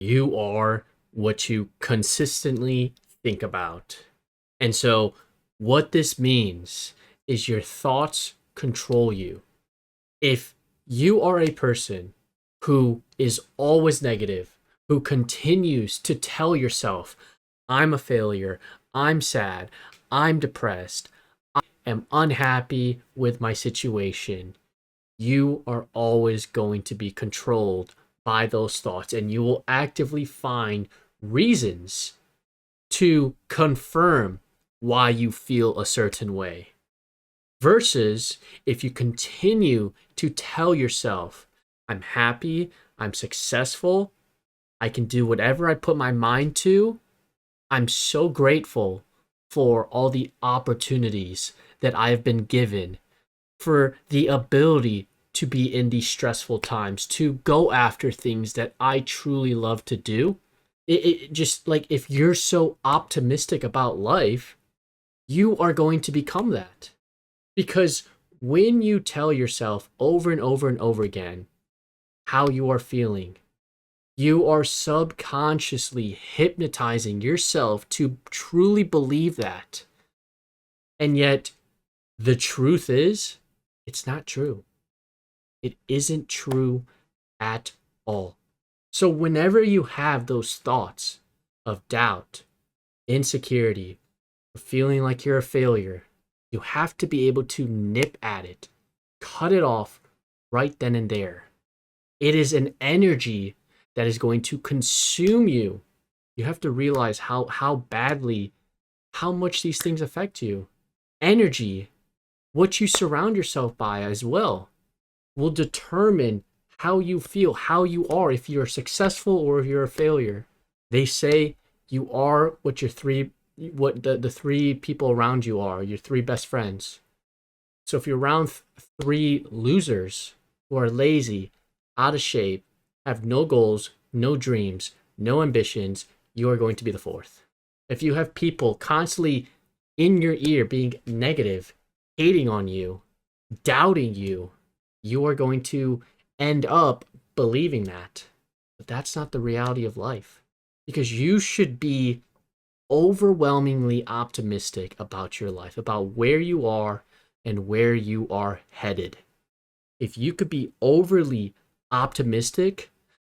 You are what you consistently think about. And so, what this means is your thoughts control you. If you are a person who is always negative, who continues to tell yourself, I'm a failure, I'm sad, I'm depressed, am unhappy with my situation, you are always going to be controlled by those thoughts, and you will actively find reasons to confirm why you feel a certain way. Versus if you continue to tell yourself, I'm happy, I'm successful, I can do whatever I put my mind to, I'm so grateful for all the opportunities that I've been given, for the ability to be in these stressful times, to go after things that I truly love to do. It just like if you're so optimistic about life, you are going to become that. Because when you tell yourself over and over and over again how you are feeling, you are subconsciously hypnotizing yourself to truly believe that. And yet, the truth is, it's not true. It isn't true at all. So, whenever you have those thoughts of doubt, insecurity, feeling like you're a failure, you have to be able to nip at it, cut it off right then and there. It is an energy that is going to consume you. You have to realize how much these things affect you. Energy, what you surround yourself by as well, will determine how you feel, how you are, if you're successful or if you're a failure. They say you are what the three people around you are, your three best friends. So if you're around three losers who are lazy, out of shape, have no goals, no dreams, no ambitions, you are going to be the fourth. If you have people constantly in your ear being negative, hating on you, doubting you, you are going to end up believing that. But that's not the reality of life. Because you should be overwhelmingly optimistic about your life, about where you are and where you are headed. If you could be overly optimistic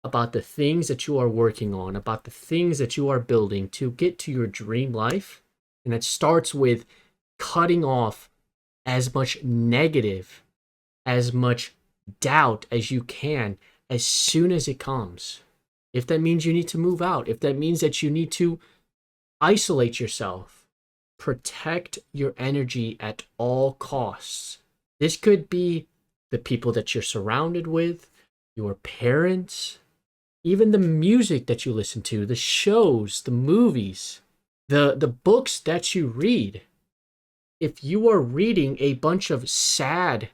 about the things that you are working on, about the things that you are building to get to your dream life, and it starts with cutting off as much negative, as much doubt as you can as soon as it comes. If that means you need to move out, if that means that you need to isolate yourself, protect your energy at all costs. This could be the people that you're surrounded with, your parents, even the music that you listen to, the shows, the movies, the books that you read. If you are reading a bunch of sad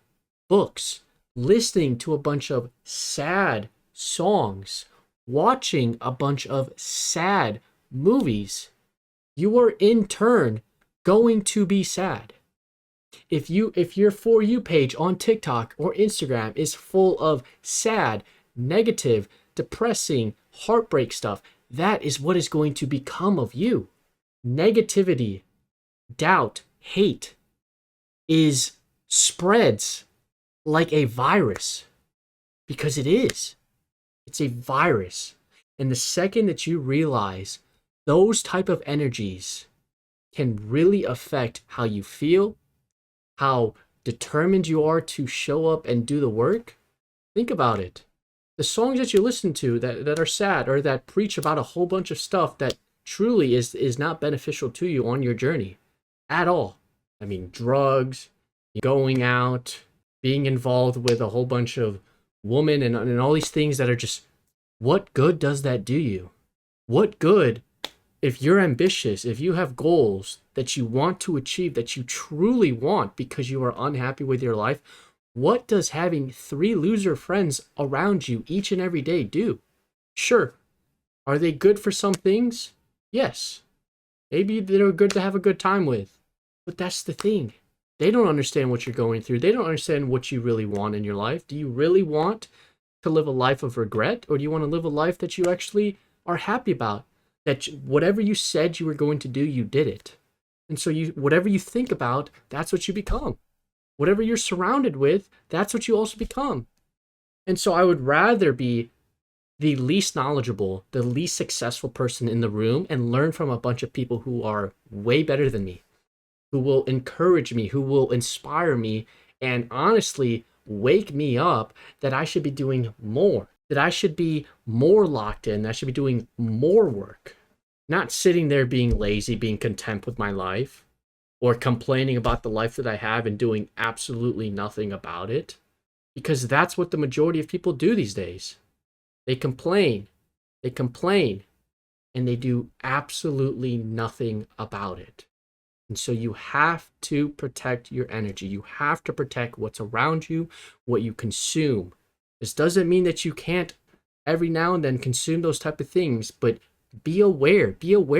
books, listening to a bunch of sad songs, watching a bunch of sad movies, you are in turn going to be sad. If your For You page on TikTok or Instagram is full of sad, negative, depressing, heartbreak stuff, that is what is going to become of you. Negativity, doubt, hate is spreads like a virus, because it is. It's a virus. And the second that you realize those type of energies can really affect how you feel, how determined you are to show up and do the work, think about it. The songs that you listen to that are sad or that preach about a whole bunch of stuff that truly is not beneficial to you on your journey at all. I mean, drugs, going out, being involved with a whole bunch of women and all these things that are just, what good does that do you? What good, if you're ambitious, if you have goals that you want to achieve, that you truly want because you are unhappy with your life, what does having three loser friends around you each and every day do? Sure. Are they good for some things? Yes. Maybe they're good to have a good time with. But that's the thing. They don't understand what you're going through. They don't understand what you really want in your life. Do you really want to live a life of regret, or do you want to live a life that you actually are happy about. That whatever you said you were going to do, you did it. And so whatever you think about, that's what you become. Whatever you're surrounded with, that's what you also become. And so I would rather be the least knowledgeable, the least successful person in the room and learn from a bunch of people who are way better than me, who will encourage me, who will inspire me, and honestly wake me up that I should be doing more, that I should be more locked in, that I should be doing more work, not sitting there being lazy, being content with my life, or complaining about the life that I have and doing absolutely nothing about it. Because that's what the majority of people do these days. They complain, and they do absolutely nothing about it. And so you have to protect your energy. You have to protect what's around you, what you consume. This doesn't mean that you can't every now and then consume those type of things, but be aware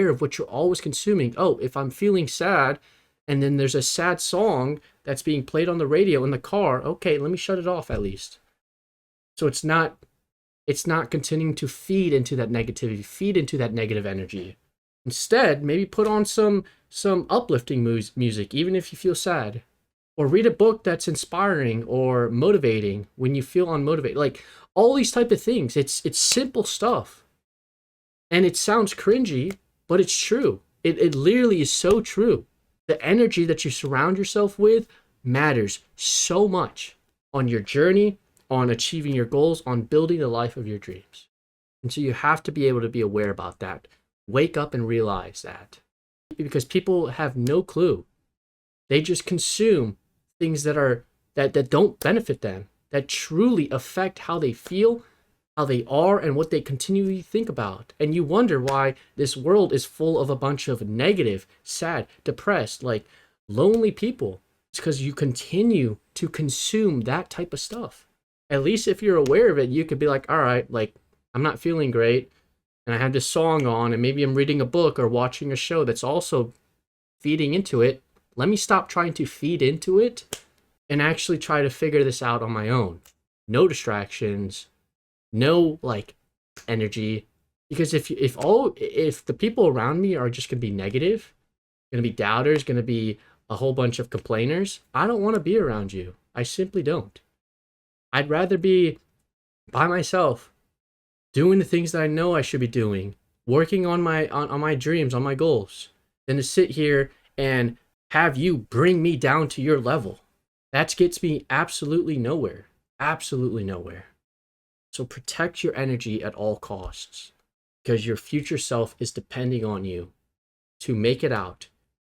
of what you're always consuming. Oh, if I'm feeling sad and then there's a sad song that's being played on the radio in the car, okay, let me shut it off at least. So it's not continuing to feed into that negativity, feed into that negative energy. Instead, maybe put on some uplifting music, even if you feel sad. Or read a book that's inspiring or motivating when you feel unmotivated. Like all these type of things. It's simple stuff. And it sounds cringy, but it's true. It literally is so true. The energy that you surround yourself with matters so much on your journey, on achieving your goals, on building the life of your dreams. And so you have to be able to be aware about that. Wake up and realize that. Because people have no clue. They just consume things that don't benefit them, that truly affect how they feel, how they are, and what they continually think about. And you wonder why this world is full of a bunch of negative, sad, depressed, like lonely people. It's because you continue to consume that type of stuff. At least if you're aware of it, you could be like, all right, like I'm not feeling great and I have this song on and maybe I'm reading a book or watching a show that's also feeding into it. Let me stop trying to feed into it and actually try to figure this out on my own. No distractions, no like energy. Because if the people around me are just gonna be negative, gonna be doubters, gonna be a whole bunch of complainers, I don't want to be around you. I simply don't. I'd rather be by myself, doing the things that I know I should be doing, working on my dreams, on my goals, than to sit here and have you bring me down to your level. That gets me absolutely nowhere. Absolutely nowhere. So protect your energy at all costs, because your future self is depending on you to make it out,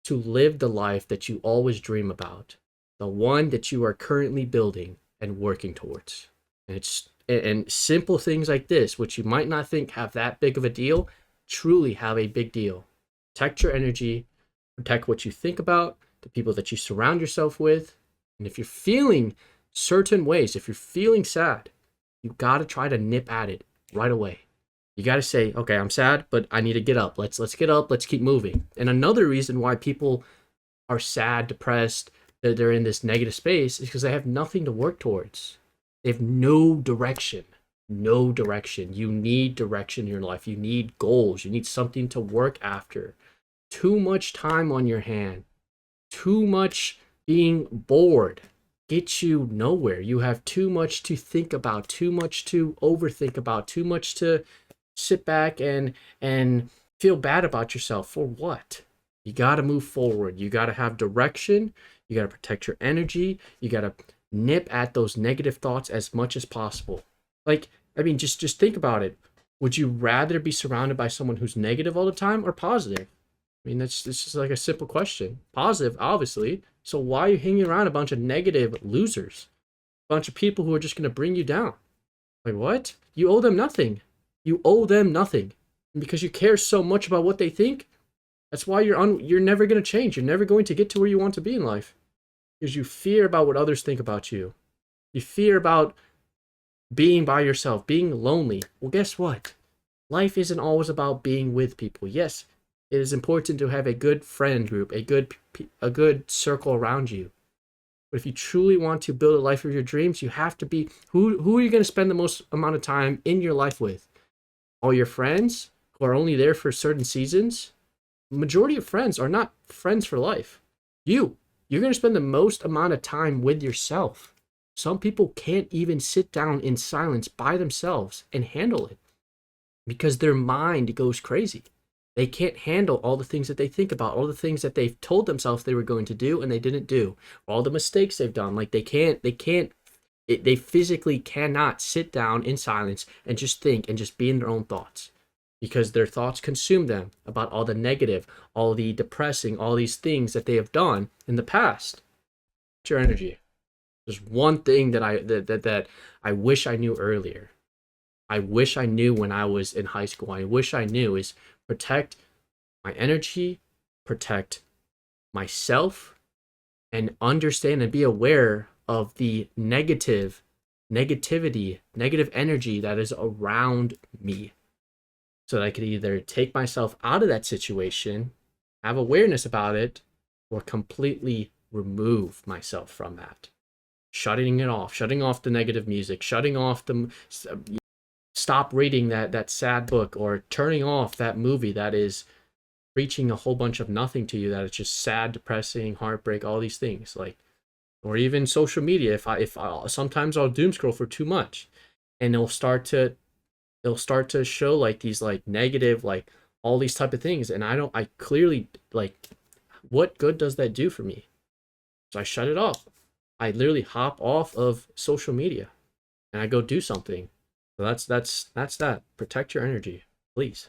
to live the life that you always dream about, the one that you are currently building and working towards. And simple things like this, which you might not think have that big of a deal, truly have a big deal. Protect your energy, protect what you think about, the people that you surround yourself with. And if you're feeling certain ways, if you're feeling sad, you got to try to nip at it right away. You got to say, okay, I'm sad, but I need to get up. Let's get up. Let's keep moving. And another reason why people are sad, depressed, that they're in this negative space is because they have nothing to work towards. They have no direction. No direction. You need direction in your life. You need goals. You need something to work after. Too much time on your hand. Too much being bored gets you nowhere. You have too much to think about, too much to overthink about, too much to sit back and feel bad about yourself. For what? You got to move forward. You got to have direction. You got to protect your energy. You got to nip at those negative thoughts as much as possible. Like, I mean, just think about it. Would you rather be surrounded by someone who's negative all the time or positive? I mean, this is like a simple question. Positive, obviously. So why are you hanging around a bunch of negative losers? A bunch of people who are just going to bring you down. Like, what? You owe them nothing. You owe them nothing. And because you care so much about what they think, that's why you're never going to change. You're never going to get to where you want to be in life. Because you fear about what others think about you. You fear about being by yourself, being lonely. Well, guess what? Life isn't always about being with people. Yes, it is important to have a good friend group, a good circle around you. But if you truly want to build a life of your dreams, you have to be, who are you going to spend the most amount of time in your life with? All your friends? who are only there for certain seasons, majority of friends are not friends for life. You're going to spend the most amount of time with yourself. Some people can't even sit down in silence by themselves and handle it because their mind goes crazy. They can't handle all the things that they think about, all the things that they've told themselves they were going to do and they didn't do, all the mistakes they've done. Like they physically cannot sit down in silence and just think and just be in their own thoughts because their thoughts consume them about all the negative, all the depressing, all these things that they have done in the past. It's your energy. There's one thing that I wish I knew earlier. I wish I knew when I was in high school. I wish I knew is protect my energy, protect myself, and understand and be aware of the negativity, negative energy that is around me. So that I could either take myself out of that situation, have awareness about it, or completely remove myself from that. Shutting it off, shutting off the negative music, shutting off the stop reading that sad book, or turning off that movie that is preaching a whole bunch of nothing to you, that it's just sad, depressing, heartbreak, all these things. Like, or even social media. If I sometimes I'll doom scroll for too much, and it'll start to show like these like negative, like all these type of things, and I clearly, like, what good does that do for me? So I shut it off. I literally hop off of social media and I go do something. So that's that. Protect your energy, please.